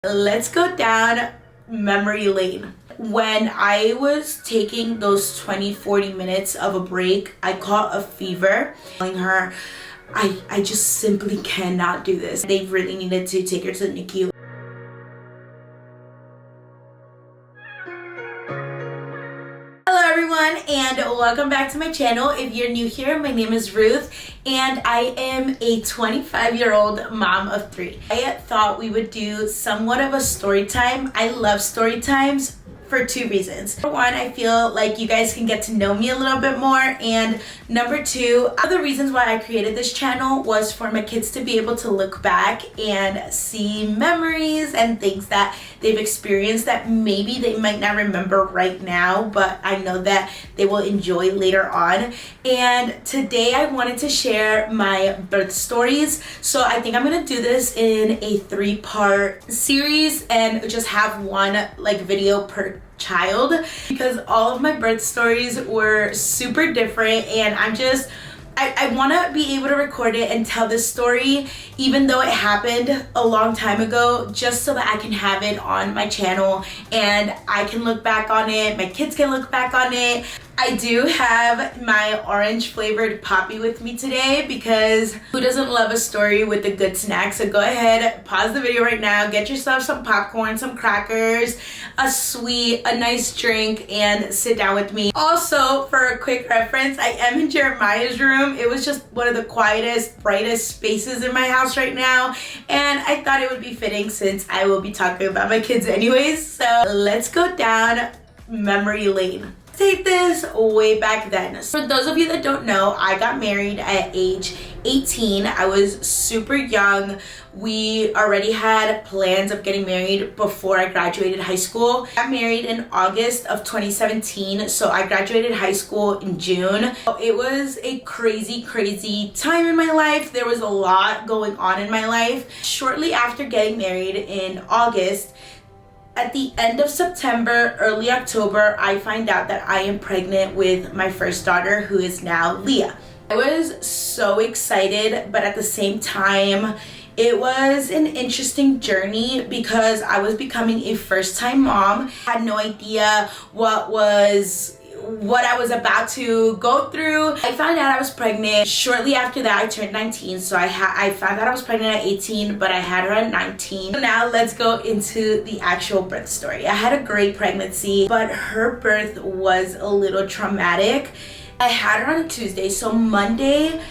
Let's go down memory lane. When I was taking those 20-40 minutes of a break, I caught a fever. Telling her, I just simply cannot do this. They really needed to take her to the NICU. Hello everyone, and welcome back to my channel. If you're new here, my name is Ruth and I am a 25-year-old mom of 3. I thought we would do somewhat of a story time. I love story times for 2 reasons. Number 1, I feel like you guys can get to know me a little bit more, and number 2, other reasons why I created this channel was for my kids to be able to look back and see memories and things that they've experienced that maybe they might not remember right now, but I know that they will enjoy later on. And today I wanted to share my birth stories, so I think I'm gonna do this in a 3-part series and just have one video per child, because all of my birth stories were super different, and I want to be able to record it and tell this story even though it happened a long time ago, just so that I can have it on my channel and I can look back on it, my kids can look back on it. I do have my orange flavored Poppy with me today, because who doesn't love a story with a good snack? So go ahead, pause the video right now, get yourself some popcorn, some crackers, a sweet, a nice drink, and sit down with me. Also, for a quick reference, I am in Jeremiah's room. It was just one of the quietest, brightest spaces in my house right now, and I thought it would be fitting since I will be talking about my kids anyways. So let's go down memory lane. Take this way back then. For those of you that don't know, I got married at age 18. I was super young. We already had plans of getting married before I graduated high school. I got married in August of 2017, so I graduated high school in June. It was a crazy time in my life. There was a lot going on in my life. Shortly after getting married in August, at the end of September, early October, I find out that I am pregnant with my first daughter, who is now Leah. I was so excited, but at the same time, it was an interesting journey because I was becoming a first-time mom. I had no idea what I was about to go through. I found out I was pregnant. Shortly after that, I turned 19, so I found out I was pregnant at 18, but I had her at 19. So now let's go into the actual birth story. I had a great pregnancy, but her birth was a little traumatic. I had her on a Tuesday, so Monday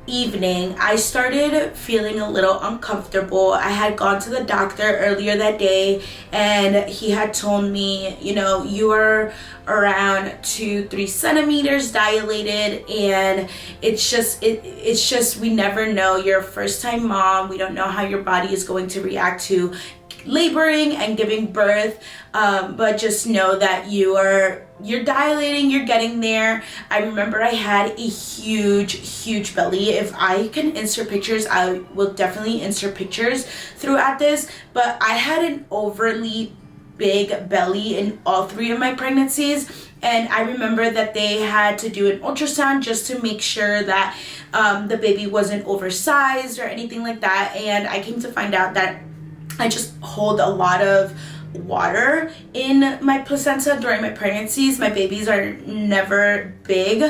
evening I started feeling a little uncomfortable. I had gone to the doctor earlier that day, and he had told me, you are around 2-3 centimeters dilated, and it's just we never know. You're a first-time mom. We don't know how your body is going to react to laboring and giving birth, but just know that you're dilating, you're getting there. I remember I had a huge belly. If I can insert pictures, I will definitely insert pictures throughout this, but I had an overly big belly in all 3 of my pregnancies, and I remember that they had to do an ultrasound just to make sure that the baby wasn't oversized or anything like that. And I came to find out that I just hold a lot of water in my placenta during my pregnancies. My babies are never big,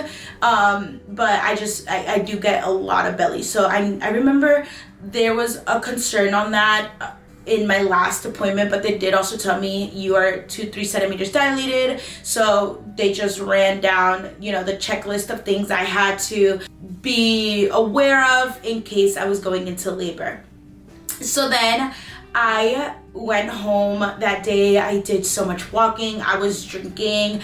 but I do get a lot of belly. So I remember there was a concern on that in my last appointment, but they did also tell me you are 2-3 centimeters dilated. So they just ran down, the checklist of things I had to be aware of in case I was going into labor. So then I went home that day. I did so much walking. I was drinking.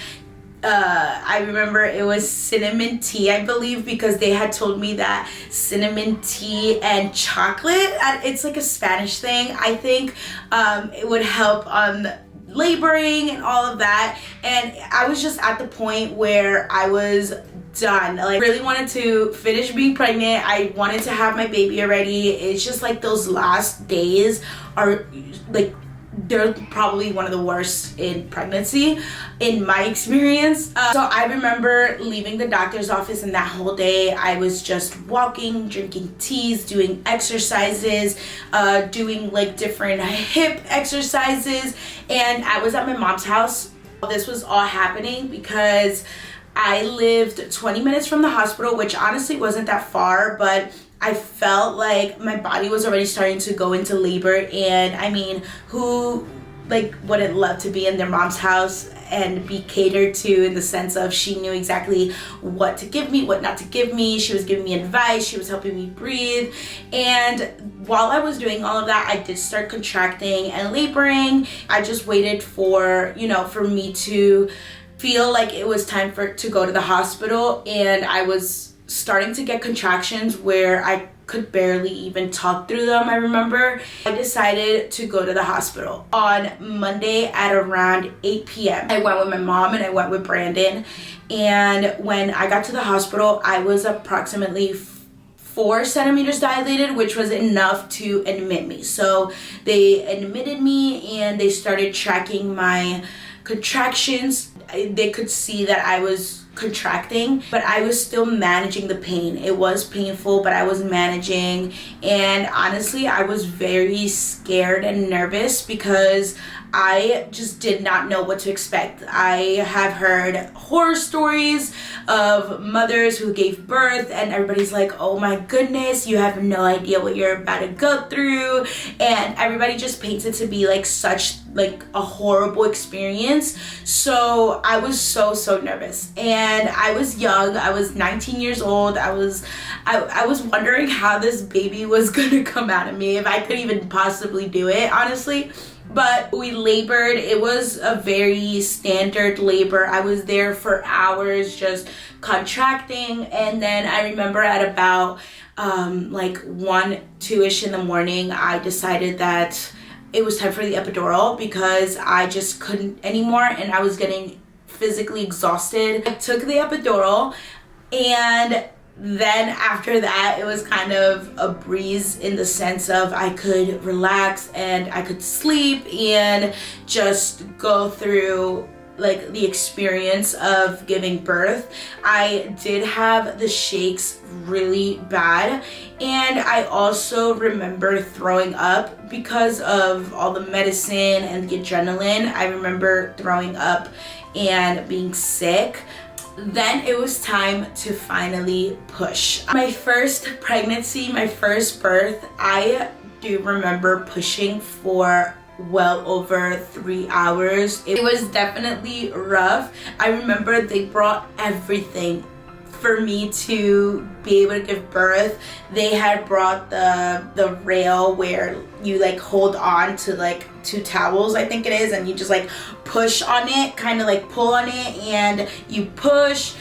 I remember it was cinnamon tea, I believe, because they had told me that cinnamon tea and chocolate, it's like a Spanish thing, I think, it would help on laboring and all of that. And I was just at the point where I was done. I really wanted to finish being pregnant. I wanted to have my baby already. It's just like those last days are they're probably one of the worst in pregnancy in my experience. So I remember leaving the doctor's office, and that whole day I was just walking, drinking teas, doing exercises, doing like different hip exercises, and I was at my mom's house. This was all happening because I lived 20 minutes from the hospital, which honestly wasn't that far, but I felt like my body was already starting to go into labor. And I mean, who like wouldn't love to be in their mom's house and be catered to, in the sense of she knew exactly what to give me, what not to give me. She was giving me advice, she was helping me breathe. And while I was doing all of that, I did start contracting and laboring. I just waited for, you know, for me to feel like it was time to go to the hospital. And I was starting to get contractions where I could barely even talk through them. I remember I decided to go to the hospital on Monday at around 8 p.m. I went with my mom and I went with Brandon. And when I got to the hospital, I was approximately 4 centimeters dilated, which was enough to admit me. So they admitted me and they started tracking my contractions. They could see that I was contracting, but I was still managing the pain. It was painful, but I was managing. And honestly, I was very scared and nervous because I just did not know what to expect. I have heard horror stories of mothers who gave birth and everybody's like, oh my goodness, you have no idea what you're about to go through. And everybody just paints it to be like such like a horrible experience. So I was so nervous, and I was young. I was 19 years old. I was wondering how this baby was gonna come out of me, if I could even possibly do it, honestly. But we labored. It was a very standard labor. I was there for hours just contracting. And then I remember at about like 1, 2-ish in the morning, I decided that it was time for the epidural because I just couldn't anymore and I was getting physically exhausted. I took the epidural, and then after that it was kind of a breeze, in the sense of I could relax and I could sleep and just go through like the experience of giving birth. I did have the shakes really bad, and I also remember throwing up because of all the medicine and the adrenaline. I remember throwing up and being sick. Then it was time to finally push. My first pregnancy, my first birth, I do remember pushing for well over 3 hours. It was definitely rough. I remember they brought everything for me to be able to give birth. They had brought the rail where you like hold on to like 2 towels, I think it is, and you just like push on it, kind of like pull on it, and you push.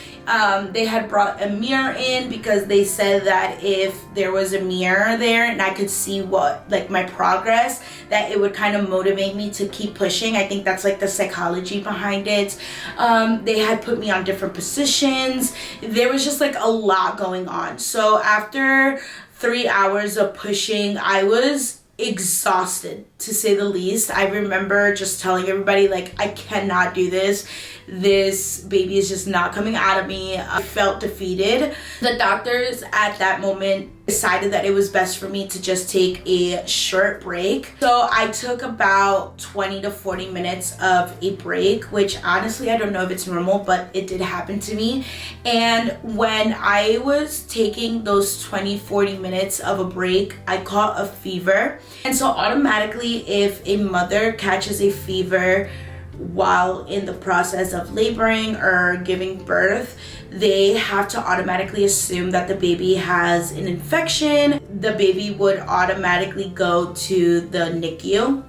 They had brought a mirror in because they said that if there was a mirror there and I could see what like my progress, that it would kind of motivate me to keep pushing. I think that's like the psychology behind it. They had put me on different positions. There was just like a lot going on. So after 3 hours of pushing, I was exhausted, to say the least. I remember just telling everybody, like, I cannot do this. This baby is just not coming out of me. I felt defeated. The doctors at that moment decided that it was best for me to just take a short break. So I took about 20 to 40 minutes of a break, which honestly, I don't know if it's normal, but it did happen to me. And when I was taking those 20-40 minutes of a break, I caught a fever. And so automatically, if a mother catches a fever while in the process of laboring or giving birth, they have to automatically assume that the baby has an infection. The baby would automatically go to the NICU.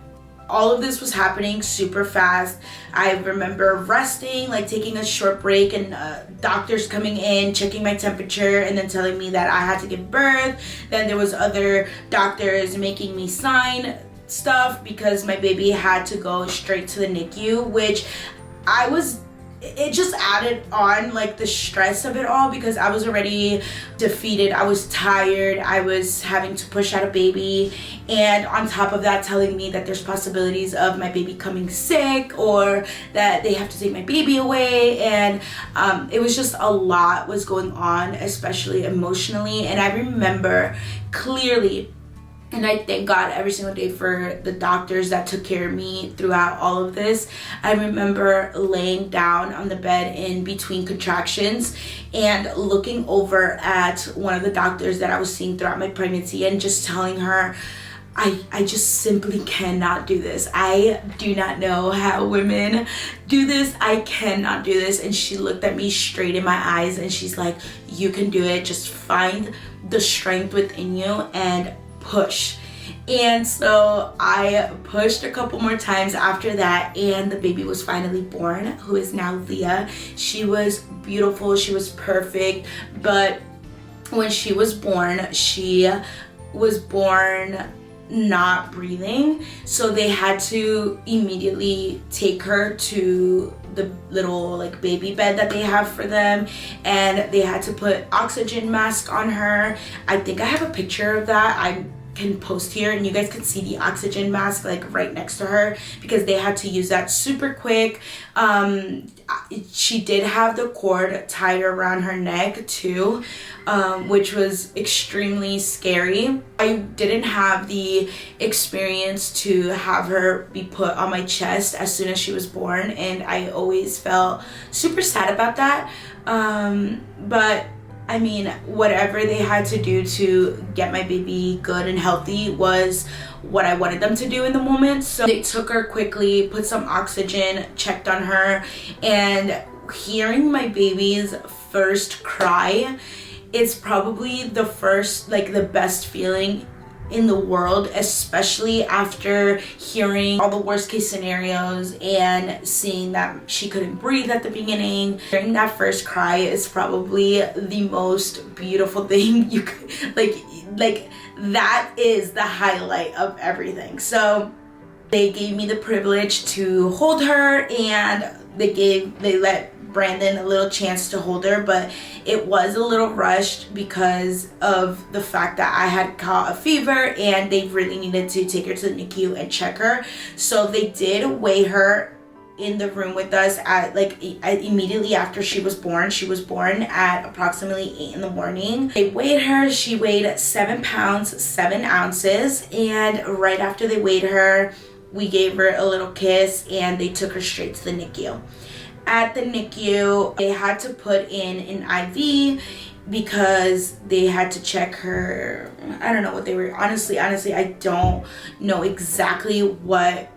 All of this was happening super fast. I remember resting, like taking a short break, and doctors coming in, checking my temperature, and then telling me that I had to give birth. Then there was other doctors making me sign stuff because my baby had to go straight to the NICU, which I was it just added on like the stress of it all, because I was already defeated, I was tired, I was having to push out a baby, and on top of that telling me that there's possibilities of my baby coming sick or that they have to take my baby away. And it was just a lot was going on, especially emotionally. And I remember clearly, and I thank God every single day for the doctors that took care of me throughout all of this. I remember laying down on the bed in between contractions and looking over at one of the doctors that I was seeing throughout my pregnancy and just telling her, I just simply cannot do this. I do not know how women do this. I cannot do this. And she looked at me straight in my eyes and she's like, you can do it. Just find the strength within you and push. And so I pushed a couple more times after that, and the baby was finally born, who is now Leah. She was beautiful, she was perfect, but when she was born not breathing, so they had to immediately take her to the little like baby bed that they have for them, and they had to put oxygen mask on her. I think I have a picture of that. I can post here and you guys can see the oxygen mask like right next to her, because they had to use that super quick. She did have the cord tied around her neck too, which was extremely scary. I didn't have the experience to have her be put on my chest as soon as she was born, and I always felt super sad about that. But I mean, whatever they had to do to get my baby good and healthy was what I wanted them to do in the moment. So they took her quickly, put some oxygen, checked on her, and hearing my baby's first cry is probably the first, like the best feeling in the world, especially after hearing all the worst case scenarios and seeing that she couldn't breathe at the beginning. Hearing that first cry is probably the most beautiful thing you could, like that is the highlight of everything. So they gave me the privilege to hold her, and they let Brandon a little chance to hold her, but it was a little rushed because of the fact that I had caught a fever and they really needed to take her to the NICU and check her. So they did weigh her in the room with us at immediately after she was born. She was born at approximately 8 in the morning. They weighed her. She weighed 7 pounds 7 ounces, and right after they weighed her, we gave her a little kiss and they took her straight to the NICU. At the NICU, they had to put in an IV because they had to check her. I don't know what they were, honestly, I don't know exactly what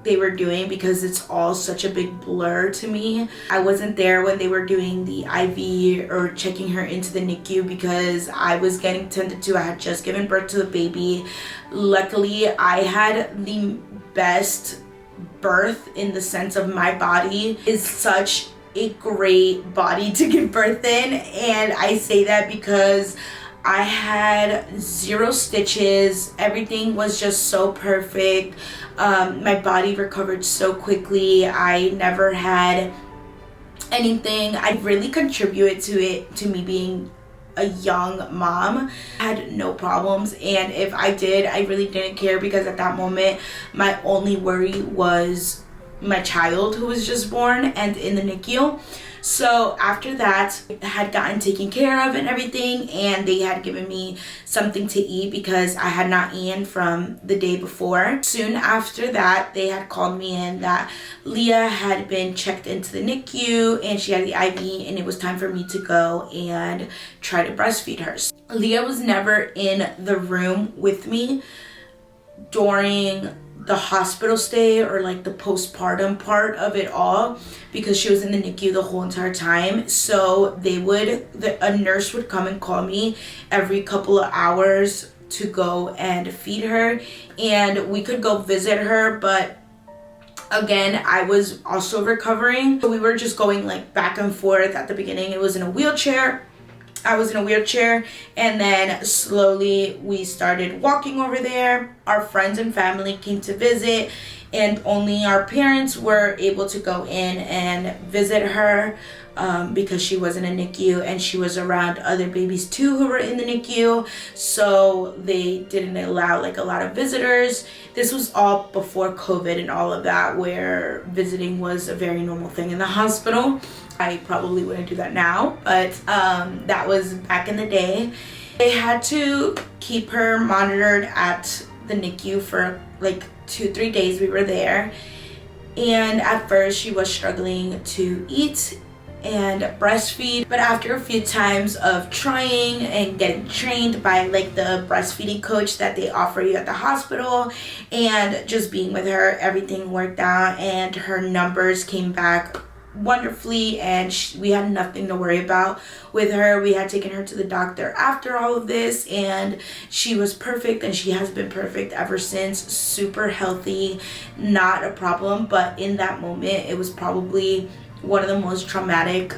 they were doing because it's all such a big blur to me. I wasn't there when they were doing the IV or checking her into the NICU because I was getting tended to. I had just given birth to the baby. Luckily, I had the best birth in the sense of my body is such a great body to give birth in, and I say that because I had 0 stitches. Everything was just so perfect. My body recovered so quickly. I never had anything. I really contributed to me being a young mom. I had no problems, and if I did, I really didn't care because at that moment my only worry was my child who was just born and in the NICU. So after that, I had gotten taken care of and everything, and they had given me something to eat because I had not eaten from the day before. Soon after that, they had called me in that Leah had been checked into the NICU and she had the IV, and it was time for me to go and try to breastfeed her. Leah was never in the room with me during the hospital stay or like the postpartum part of it all because she was in the NICU the whole entire time. So a nurse would come and call me every couple of hours to go and feed her, and we could go visit her, but again, I was also recovering. So we were just going like back and forth. At the beginning, it was in a wheelchair. I was in a wheelchair, and then slowly we started walking over there. Our friends and family came to visit, and only our parents were able to go in and visit her because she was in a NICU and she was around other babies too who were in the NICU, so they didn't allow like a lot of visitors. This was all before COVID and all of that, where visiting was a very normal thing in the hospital. I probably wouldn't do that now, but that was back in the day. They had to keep her monitored at the NICU for like 2-3 days we were there, and at first she was struggling to eat and breastfeed, but after a few times of trying and getting trained by like the breastfeeding coach that they offer you at the hospital and just being with her, everything worked out and her numbers came back wonderfully, and we had nothing to worry about with her. We had taken her to the doctor after all of this and she was perfect, and she has been perfect ever since. Super healthy, not a problem. But in that moment, it was probably one of the most traumatic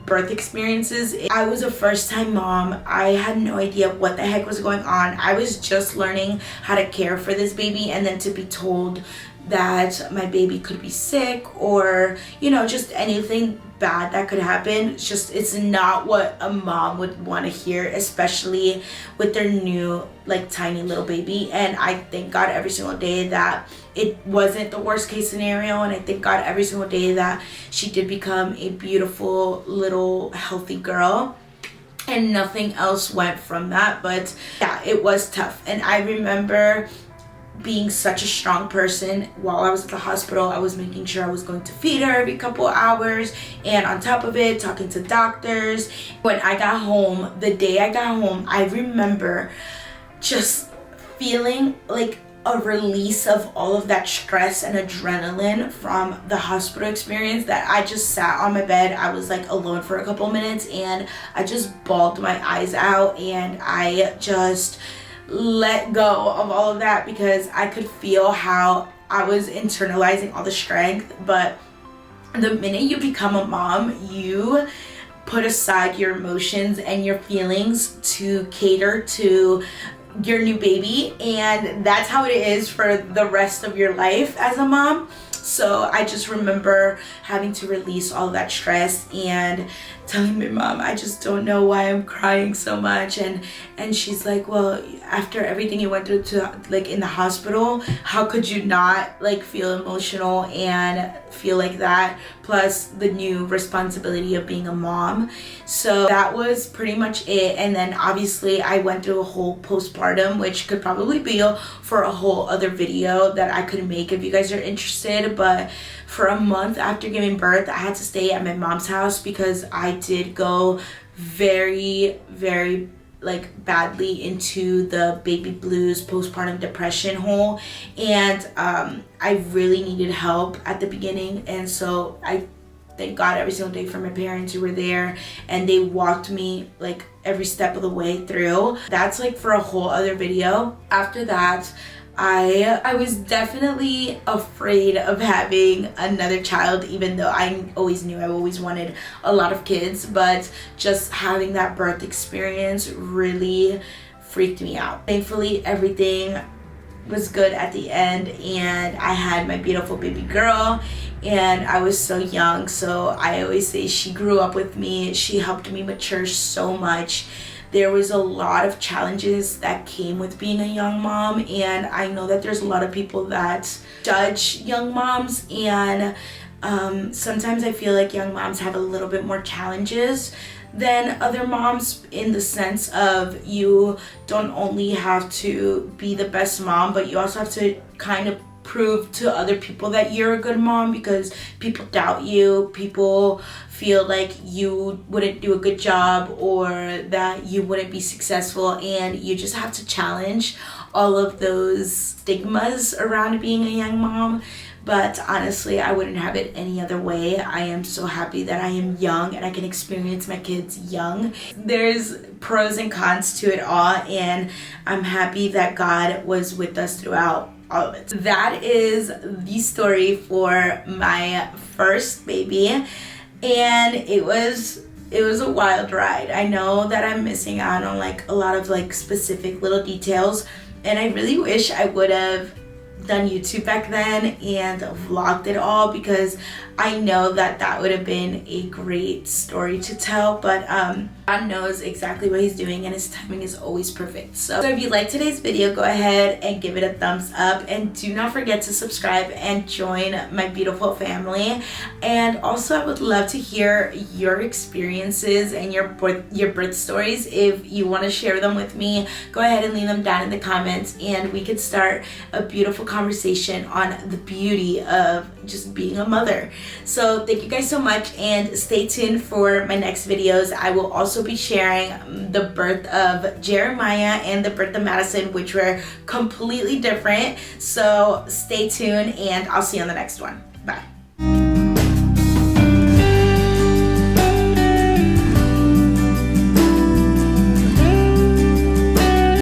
birth experiences. I was a first-time mom. I had no idea what the heck was going on. I was just learning how to care for this baby, and then to be told that my baby could be sick or, you know, just anything bad that could happen. It's not what a mom would want to hear, especially with their new like tiny little baby. And I thank God every single day that it wasn't the worst case scenario, and I thank God every single day that she did become a beautiful little healthy girl and nothing else went from that. But yeah, it was tough. And I remember being such a strong person while I was at the hospital. I was making sure I was going to feed her every couple hours, and on top of it, talking to doctors. When I got home, the day I got home, I remember just feeling like a release of all of that stress and adrenaline from the hospital experience, that I just sat on my bed. I was like alone for a couple minutes and I just bawled my eyes out, and I just let go of all of that because I could feel how I was internalizing all the strength. But the minute you become a mom, you put aside your emotions and your feelings to cater to your new baby, and that's how it is for the rest of your life as a mom. So I just remember having to release all that stress and telling my mom, I just don't know why I'm crying so much. And she's like, well, after everything you went through to like in the hospital, how could you not like feel emotional and feel like that, plus the new responsibility of being a mom. So that was pretty much it. And then obviously I went through a whole postpartum, which could probably be for a whole other video that I could make if you guys are interested. But for a month after giving birth, I had to stay at my mom's house because I did go very like badly into the baby blues, postpartum depression hole, and I really needed help at the beginning. And so I thank God every single day for my parents who were there, and they walked me like every step of the way through. That's like for a whole other video. After that, I was definitely afraid of having another child, even though I always knew I always wanted a lot of kids. But just having that birth experience really freaked me out. Thankfully, everything was good at the end, and I had my beautiful baby girl, and I was so young. So I always say she grew up with me. She helped me mature so much. There was a lot of challenges that came with being a young mom, and I know that there's a lot of people that judge young moms, and sometimes I feel like young moms have a little bit more challenges than other moms, in the sense of you don't only have to be the best mom, but you also have to kind of prove to other people that you're a good mom, because people doubt you, people feel like you wouldn't do a good job or that you wouldn't be successful, and you just have to challenge all of those stigmas around being a young mom. But honestly, I wouldn't have it any other way. I am so happy that I am young and I can experience my kids young. There's pros and cons to it all, and I'm happy that God was with us throughout all of it. That is the story for my first baby, and it was a wild ride. I know that I'm missing out on like a lot of like specific little details, and I really wish I would have done YouTube back then and vlogged it all, because I know that that would have been a great story to tell, but God knows exactly what he's doing and his timing is always perfect. So if you like today's video, go ahead and give it a thumbs up, and do not forget to subscribe and join my beautiful family. And also, I would love to hear your experiences and your birth stories. If you want to share them with me, go ahead and leave them down in the comments, and we could start a beautiful conversation on the beauty of just being a mother. So thank you guys so much, and stay tuned for my next videos. I will also be sharing the birth of Jeremiah and the birth of Madison, which were completely different. So stay tuned, and I'll see you on the next one. Bye.